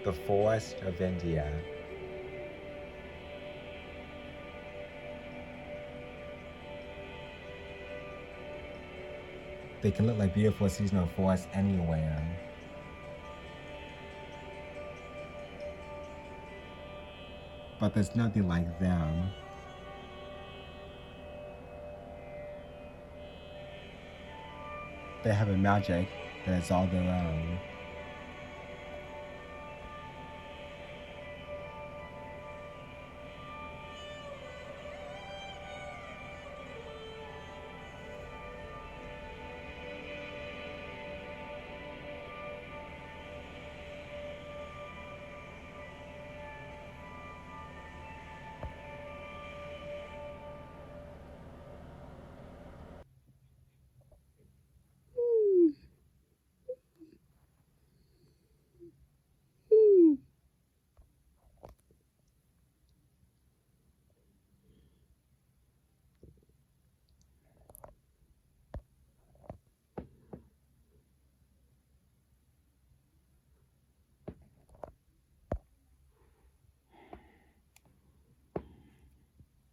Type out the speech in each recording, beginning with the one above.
the forest of India. They can look like beautiful seasonal forests anywhere. But there's nothing like them. They have a magic that is all their own.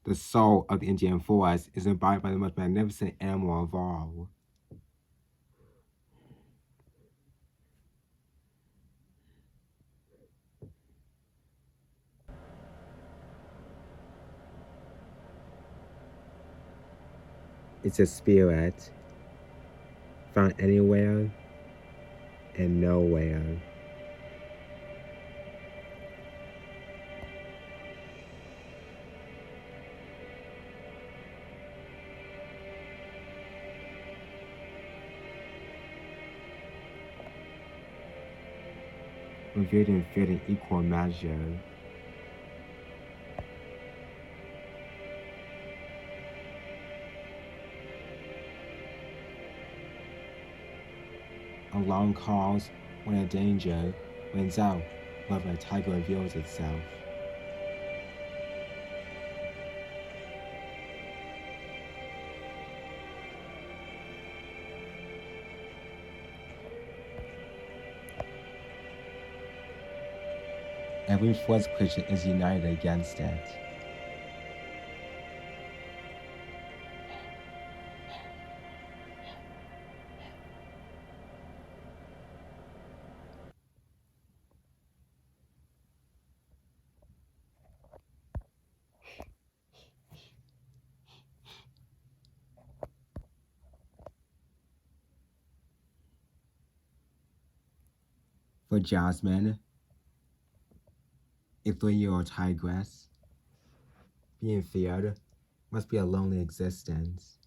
The soul of the Indian forest is embodied by the most magnificent animal of all. It's a spirit found anywhere and nowhere. Revered and feared in equal measure. Alarm calls when a danger rings out wherever a tiger reveals itself. Every forest creature is united against it. For Jasmine, a 3-year-old tigress, being feared must be a lonely existence.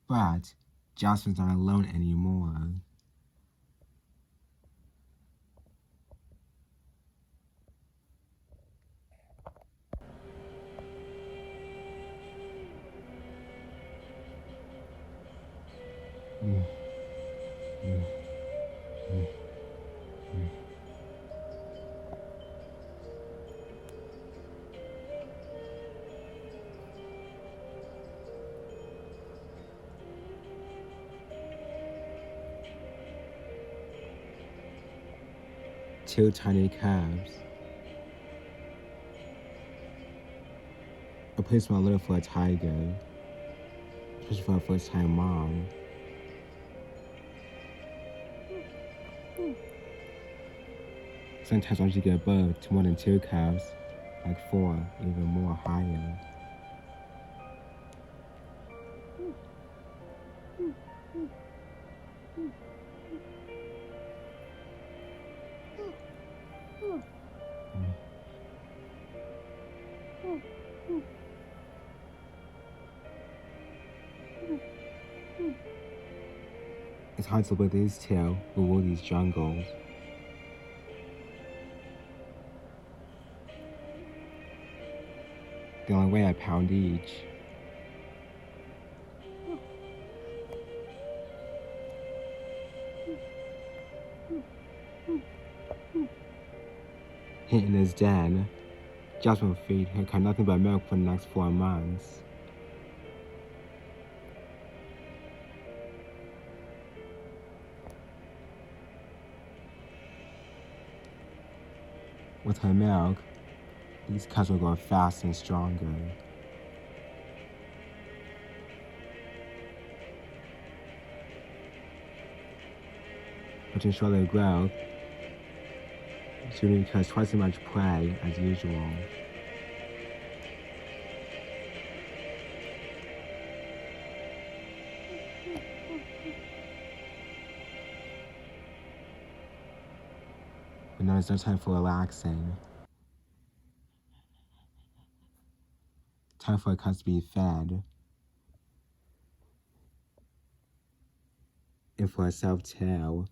But Jasmine's not alone anymore. Two tiny calves. A place more little for a tiger, especially for a first-time mom. Sometimes once you get above to more than 2 calves, like 4, even more higher. It's hard to believe these two will rule these jungles. They only weigh a pound each. In his den, Jasmine will feed her nothing but milk for the next 4 months. With her milk, these cubs will grow faster and stronger. But to ensure their growth, she will catch twice as much prey as usual. But now there's no time for relaxing. Time for a cubs to be fed. And for herself too.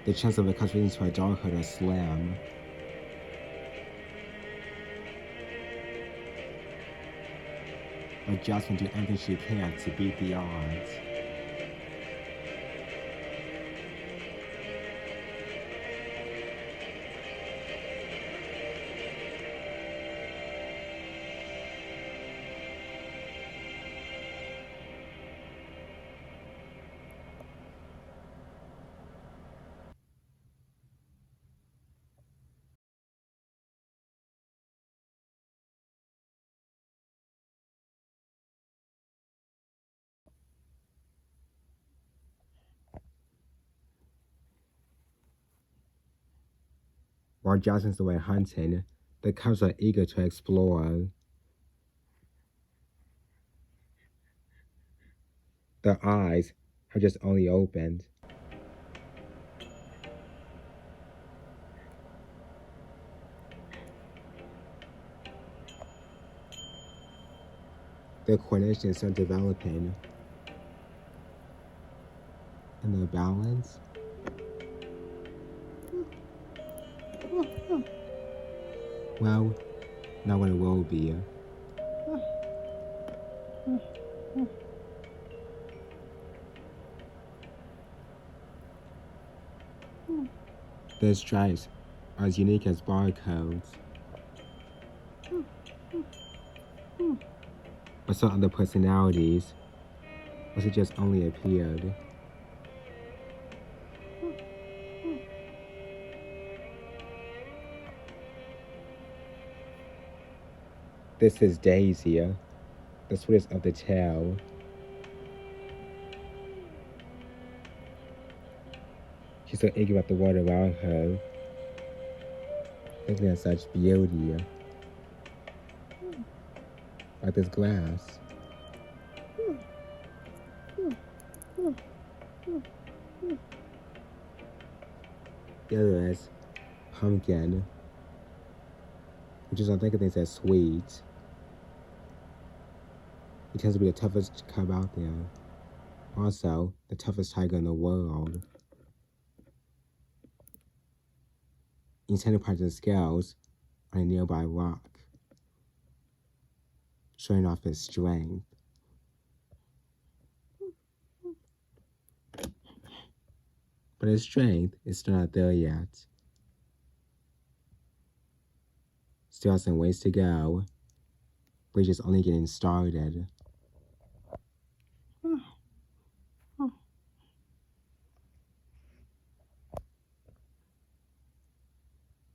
The chance of a cubs reaching to adulthood are slim. But Jasmine do everything she can to beat the odds. While Jasmine's away hunting, the cubs are eager to explore. Their eyes have just only opened. Their coordination is still developing. And their balance? Well, not what it will be. Their stripes are as unique as barcodes. But so are their personalities, or just only appeared. This is Daisy, the sweetest of the tale. She's so eager about the world around her, looking at such beauty, like this grass. The other is pumpkin, which is I think of things as sweet. He tends to be the toughest cub out there. Also, the toughest tiger in the world. He's tending to practice scales on a nearby rock, showing off his strength. But his strength is still not there yet. Still has some ways to go, but he's just only getting started.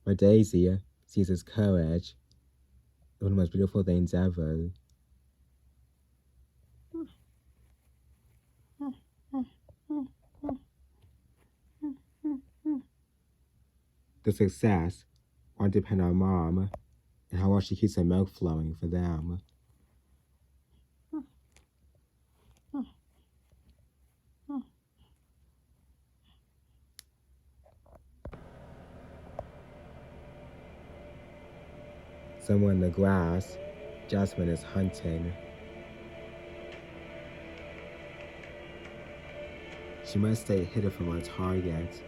But Daisy sees his courage as one of the most beautiful things ever. The success won't depend on Mom and how well she keeps her milk flowing for them. Somewhere in the grass, Jasmine is hunting. She must stay hidden from her target,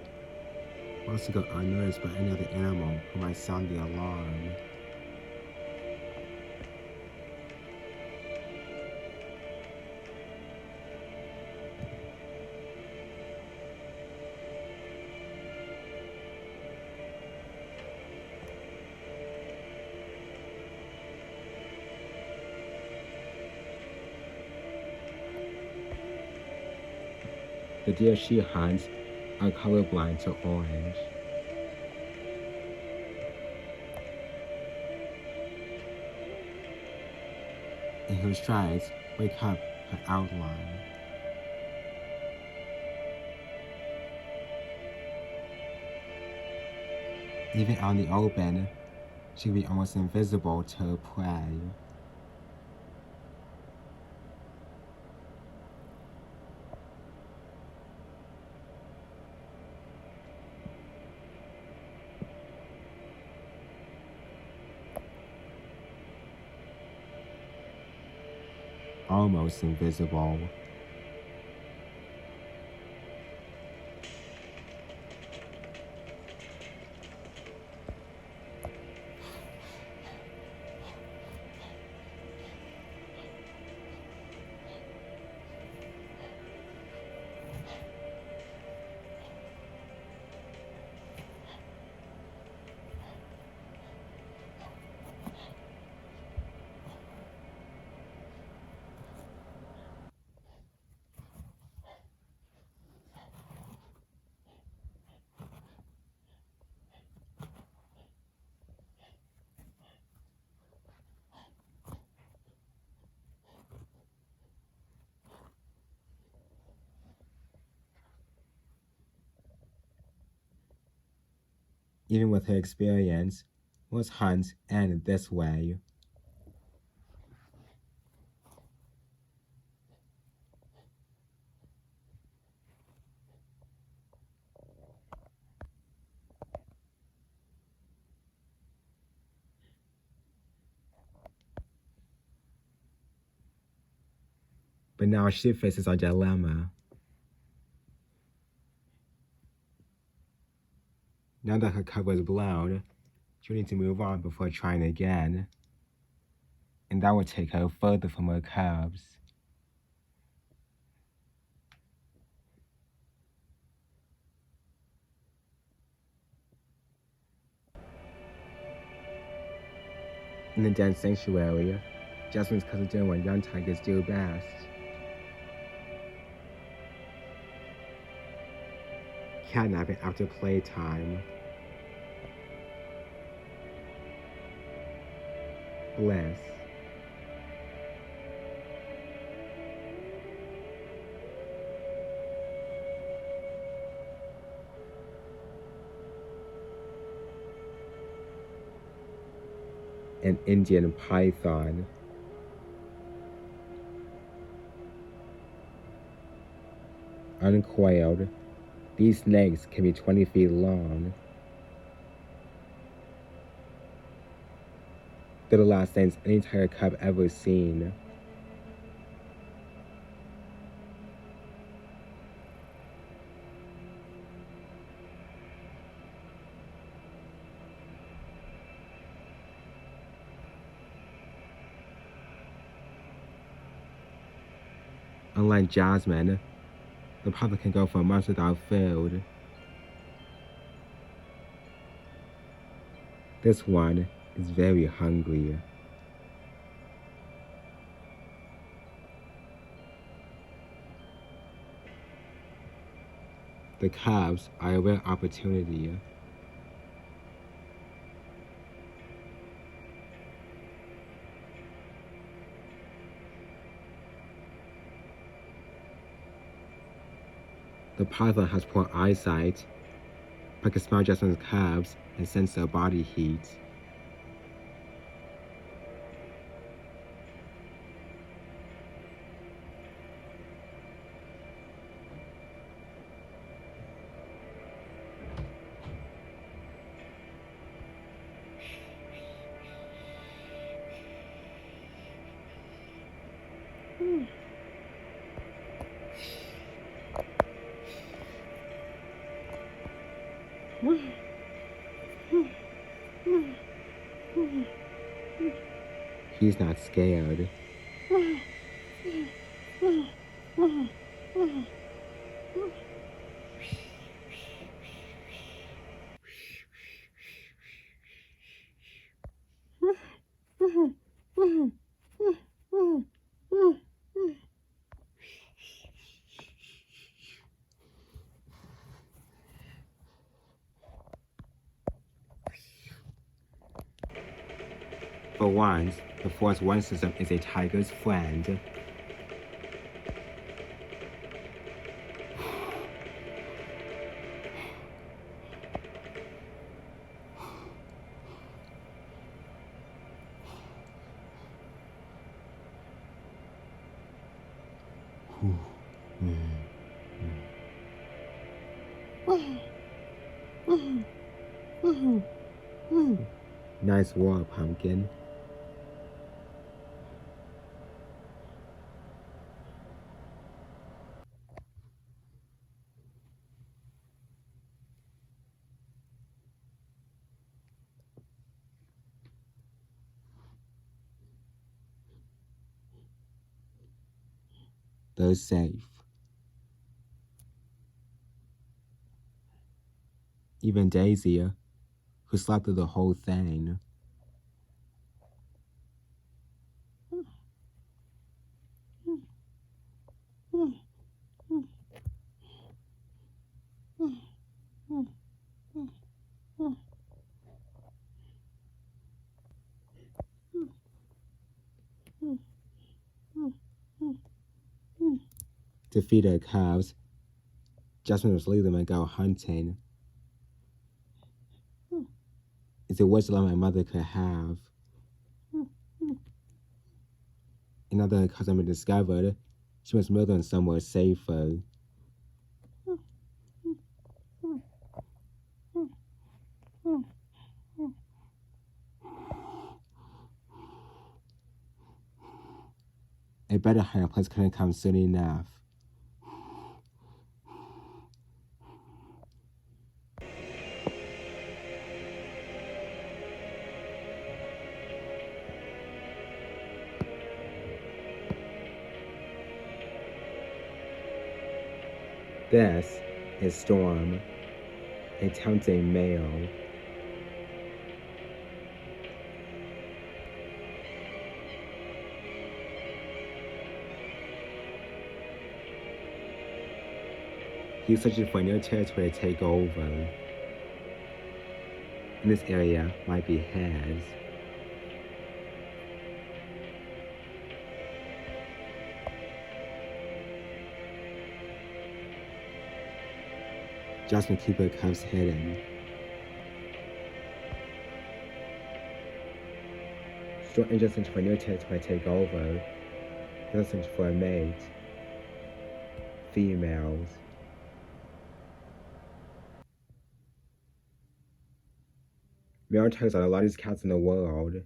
wants to go unnoticed by any other animal who might sound the alarm. The deer she hunts are colorblind to orange. And her strides wake up her outline. Even on the open, she can be almost invisible to her prey. Almost invisible. Even with her experience, most hunts end this way. But now she faces a dilemma. Now that her cover is blown, she needs to move on before trying again. And that would take her further from her cubs. In the dense sanctuary, Jasmine's cousin doing what young tigers do best. Kidnapping after playtime. Bliss. An Indian python. Uncoiled, these snakes can be 20 feet long. They're the last things any tiger cub ever seen. Unlike Jasmine, the python can go for months without food. This one is very hungry. The cubs are a rare opportunity. The python has poor eyesight, but can smell Jasmine's cubs and sense their body heat. He's not scared. For once, the Force 1 system is a tiger's friend. Nice work, pumpkin. They're safe. Even Daisy, who slept through the whole thing. To feed her calves, Jasmine was leaving them and go hunting. It's the worst luck my mother could have. And now that her cousin had been discovered, she must move them somewhere safer. A better hiding place couldn't come soon enough. This is Storm, a tempting male. He's searching for a new territory to take over. And this area might be his. Jasmine keep her cubs hidden. Storm is just searching for a new territory to take over. He's searching for a mate. Females. Male tigers are the largest cats in the world.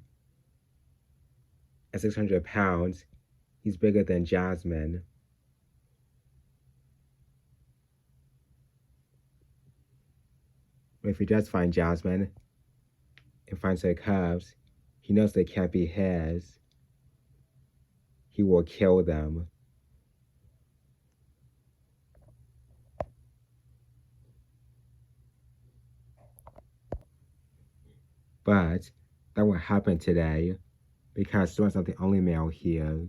At 600 pounds, he's bigger than Jasmine. But if he does find Jasmine and finds her cubs, he knows they can't be his. He will kill them. But that won't happen today because Storm's not the only male here.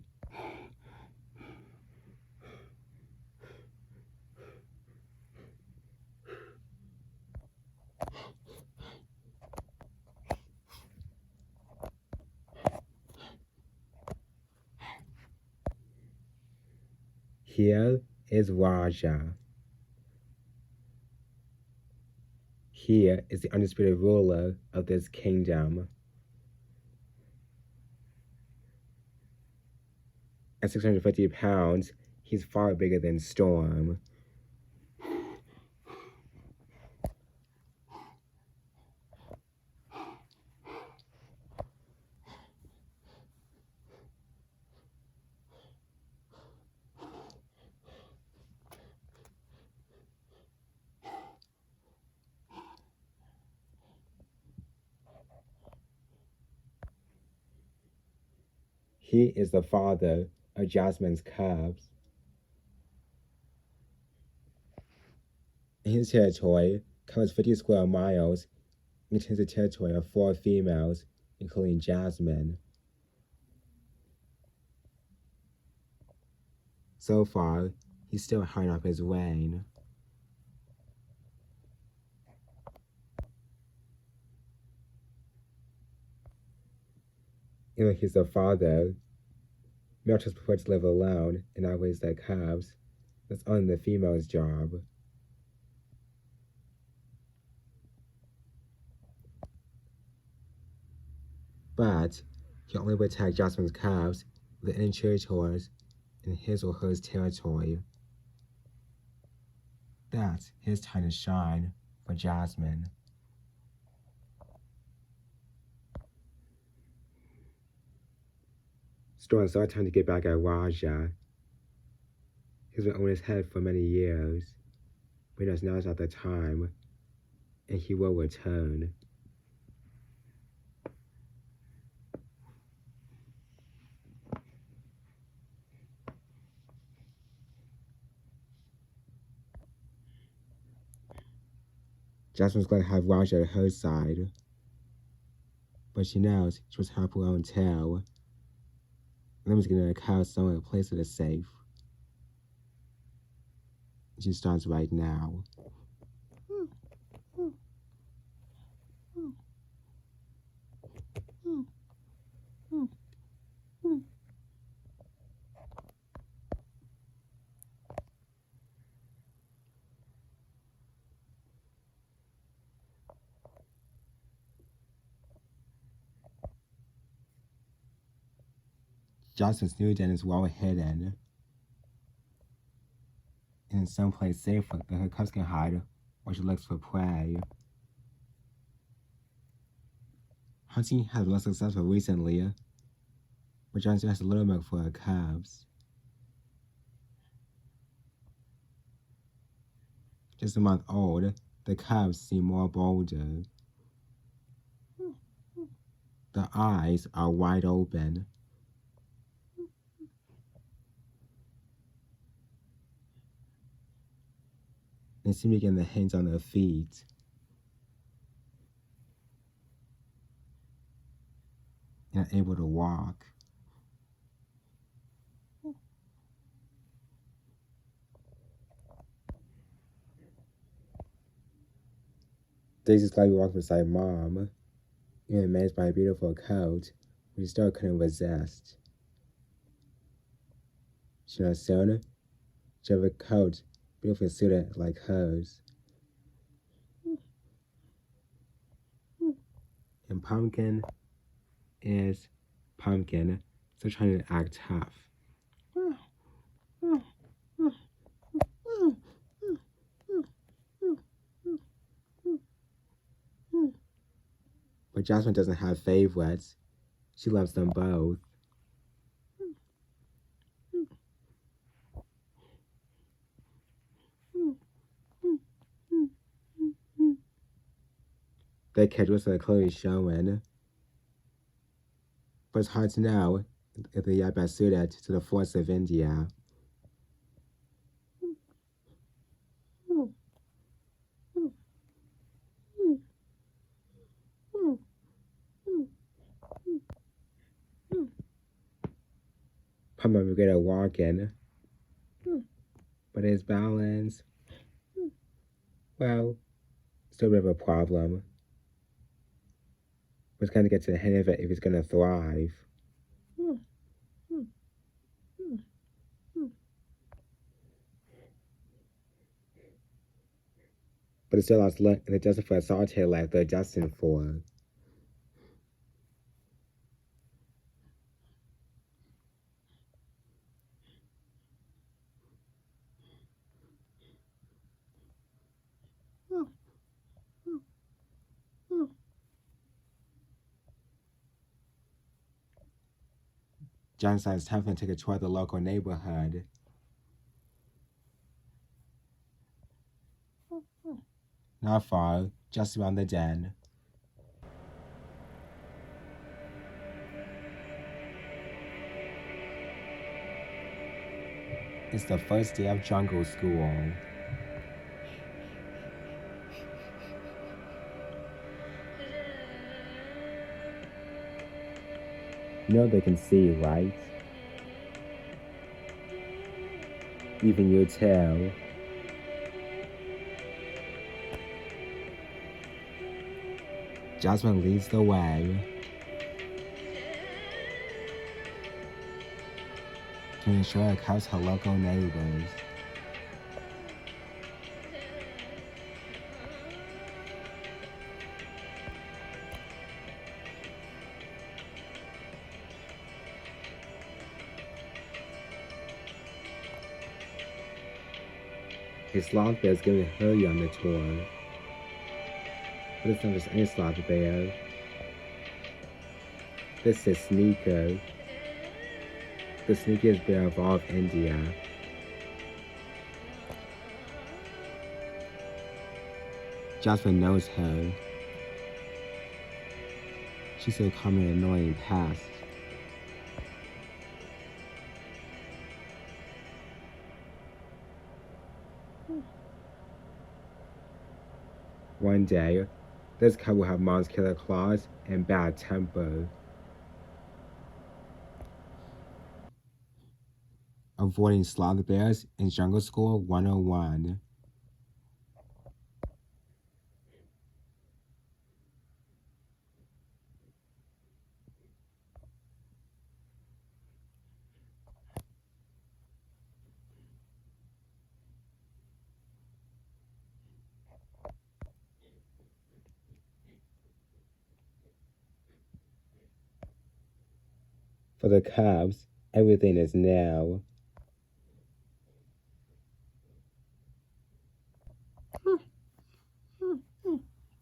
Here is Raja. Here is the undisputed ruler of this kingdom. At 650 pounds, he's far bigger than Storm. He is the father of Jasmine's cubs. His territory covers 50 square miles and contains the territory of 4 females, including Jasmine. So far, he's still hiding up his reign. Even he's the father. Male just prefer to live alone and not raise their cubs. That's only the female's job. But he only would attack Jasmine's cubs with any territories in his or her territory. That's his time to shine for Jasmine. Storm saw time to get back at Raja. He's been on his head for many years, but he knows now is not the time, and he will return. Jasmine's glad to have Raja at her side, but she knows she must help her own tail. Lem's getting a cow somewhere, a place that is safe. She starts right now. Jasmine's new den is well hidden, and in some place safer that her cubs can hide while she looks for prey. Hunting has been less successful recently, but Jasmine has a little milk for her cubs. Just a month old, the cubs seem more bolder. The eyes are wide open. They seem to get their hands on their feet. And are able to walk. Daisy's glad to be walking beside Mom, even amazed by a beautiful coat, but she still couldn't resist. She knows soon she have a coat beautifully suited like hers. And Pumpkin is Pumpkin, still trying to act tough. But Jasmine doesn't have favorites. She loves them both. Their characteristics are clearly showing. But it's hard to know if they are best suited to the force of India. Pumpkin will get a walk in, but his balance, well, still a bit of a problem. But it's going to get to the hang of it if he's going to thrive. But it's still lost luck and it doesn't for a solitary life they're destined for. John decides it's time for him to take a tour of the local neighborhood. Not far, just around the den. It's the first day of jungle school. You know they can see, right? Even your tail. Jasmine leads the way. to ensure it helps her local neighbors. A sloth bear is giving her young a tour. But it's not just any sloth bear. This is Sneaker, the sneakiest bear of all of India. Jasmine knows her. She's so calm and annoying past. One day, this cat will have mom's killer claws and bad temper. Avoiding sloth bears in Jungle School 101. For the cubs, everything is now.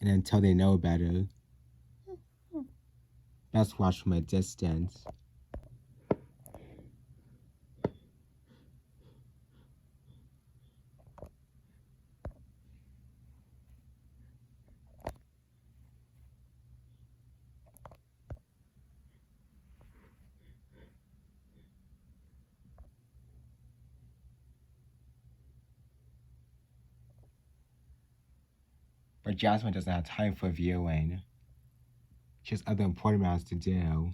And until they know better, best watch from a distance. But Jasmine doesn't have time for viewing. She has other important matters to do.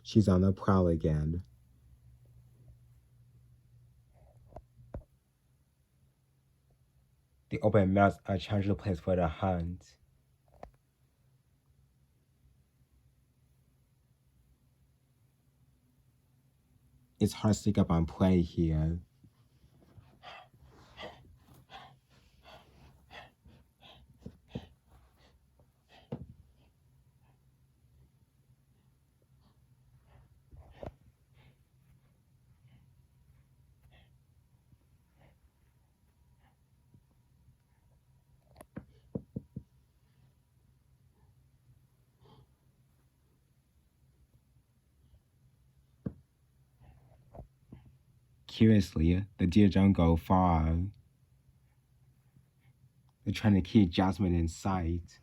She's on the prowl again. The open mountains are a challenging place for the hunt. It's hard to sneak up on prey here. Curiously, the deer don't go far. They're trying to keep Jasmine in sight.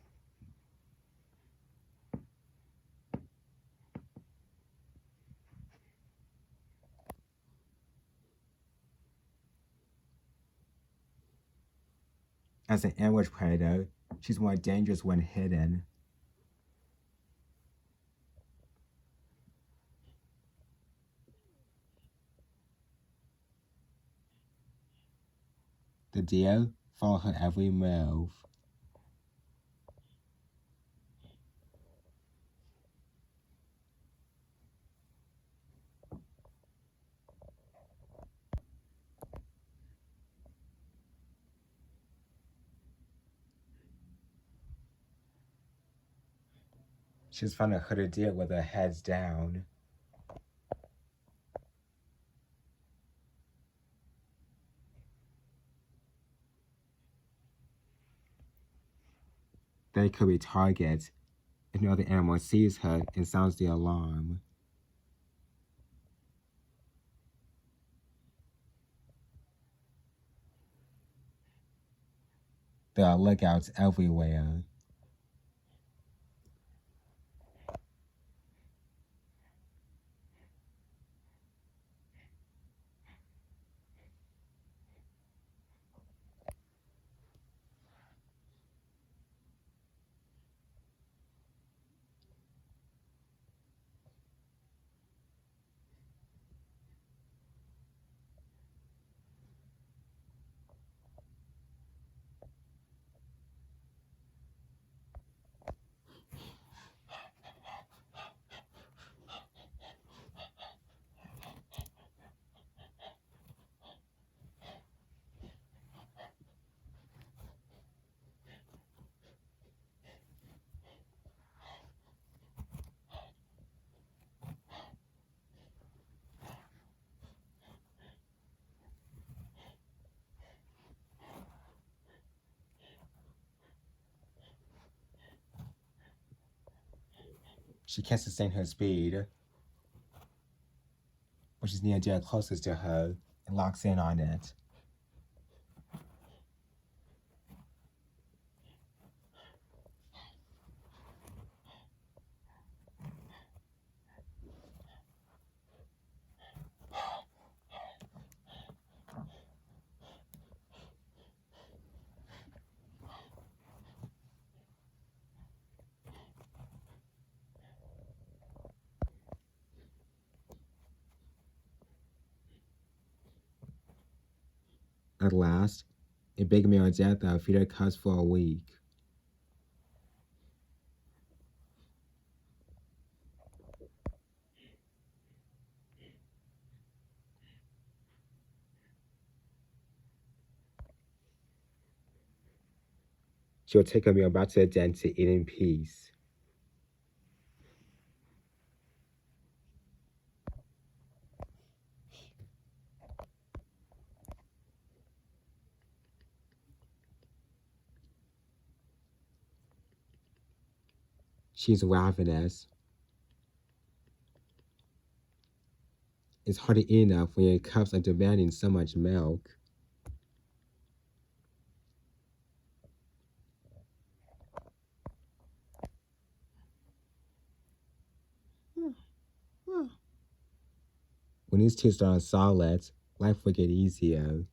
As an ambush predator, she's more dangerous when hidden. The deer follow her every move. She's found a hooded deer with her heads down. They could be targets if no other animal sees her and sounds the alarm. There are lookouts everywhere. She can't sustain her speed, but she's near deer closest to her and locks in on it. At last, a big male death will feed her cubs for a week. She'll take her meal back to the den to eat in peace. She's ravenous. It's hard to eat enough when your cubs are demanding so much milk. When these two start on solids, life will get easier.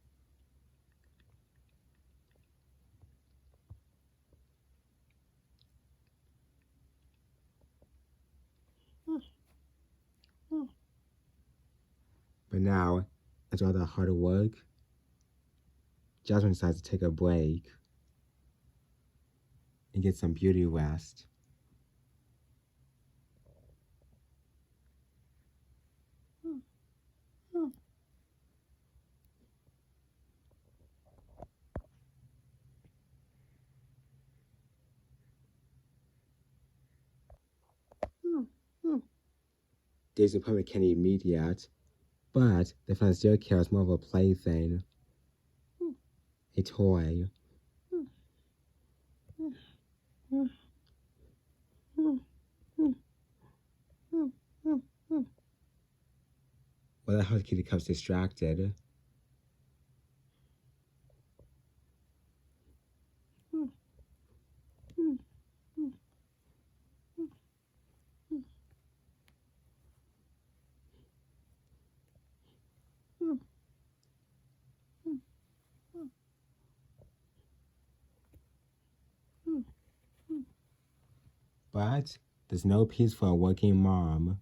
But now, after all that hard work, Jasmine decides to take a break and get some beauty rest. Dave's appointment can't eat meat yet, but they find serial killer is more of a plaything, a toy. Well, that helps keep the cubs distracted. But there's no peace for a working mom.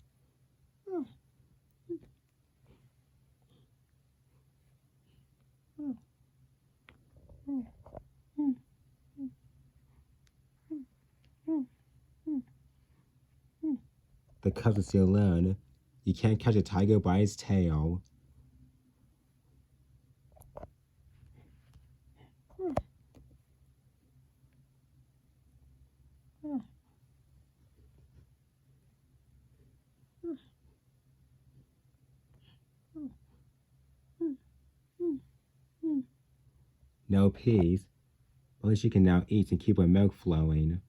The cubs still learn you can't catch a tiger by its tail. No peace. Only she can now eat and keep her milk flowing.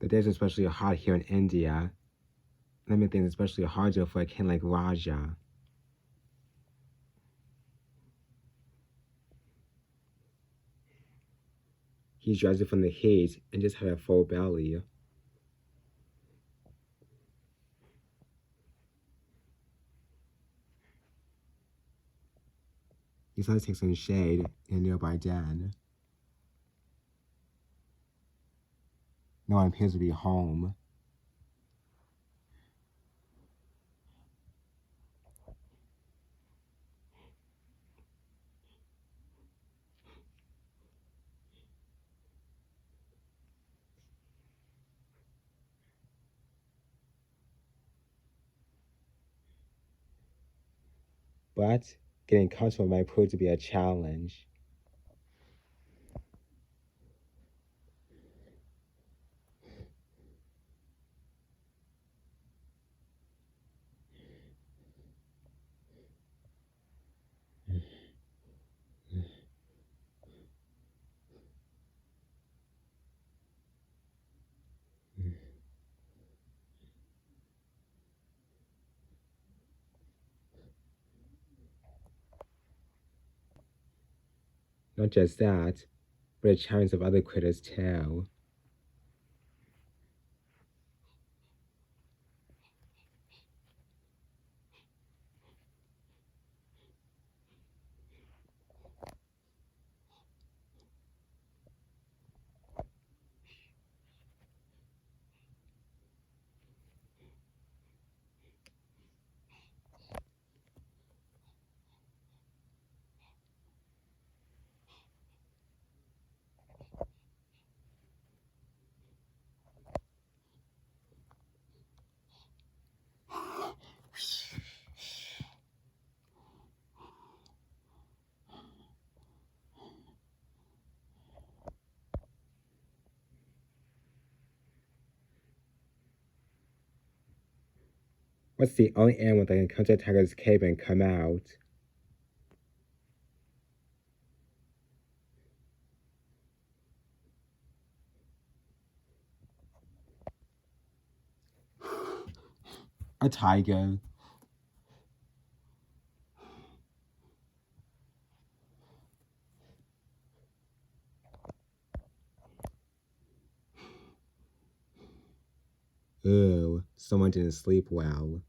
The days are especially hot here in India. That makes things especially harder for a king like Raja. He's drowsy from the heat and just had a full belly. He decided to take some shade in a nearby den. No one appears to be home. but getting comfortable might prove to be a challenge. Not just that, but a challenge of other critters too. What's the only animal that can come to a tiger's cave and come out? A tiger. Ooh, someone didn't sleep well.